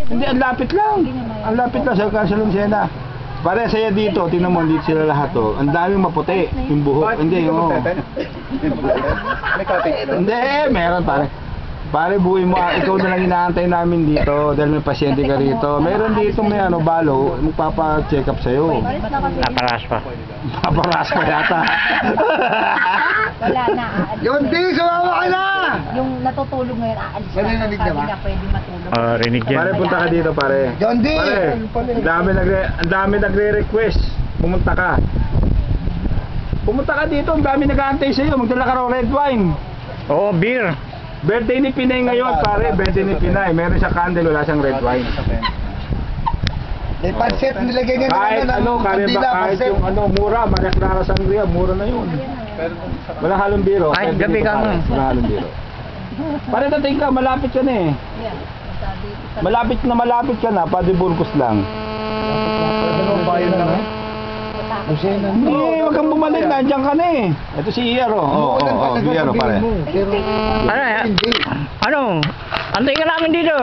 Hindi, ang lapit lang. Ang lapit lang sa Casalonsena. Pare, saya dito. Tingnan mo, dito sila lahat, oh. Ang daming maputi. Yung buhok. Hindi, yung... Hindi, meron, pare. Pare, buhay mo, ikaw na lang inaantay namin dito dahil may pasyente ka rito. Meron dito may balo, magpapa-check up sa'yo. Naparas pa. Paparas pa yata. Wala na. Yung di, sumama ka na! Yung natutulog ngayon, aalis na. Narinig Sabi niya ba? niya pwede matulog. Rinig yan. Pare, punta ka dito, pare. John D! Pare, ang dami nagre-request. Pumunta ka. Pumunta ka dito, ang dami nag-aantay sa'yo. Magdala ka raw red wine. Oo, beer. Birthday ni Pinay ngayon, pare. Birthday ni Pinay. Meron siya candle, wala siyang red wine. May pansit, nilagay niya Kahit kahit yung mura, Maria Clara Sangria, mura na yun. Wala halong biro. Kahit Birthday gabi ni ka pare, nga. wala halong biro. Pare, dating ka, malapit ka na eh. Yan. Sabi ko sa Malapit ka na, Padre Burgos lang. Hindi, wag kang bumalik, nandiyan ka na eh. Ito si Iero. Oo, Iero pare. Ano? Antay ka namin dito.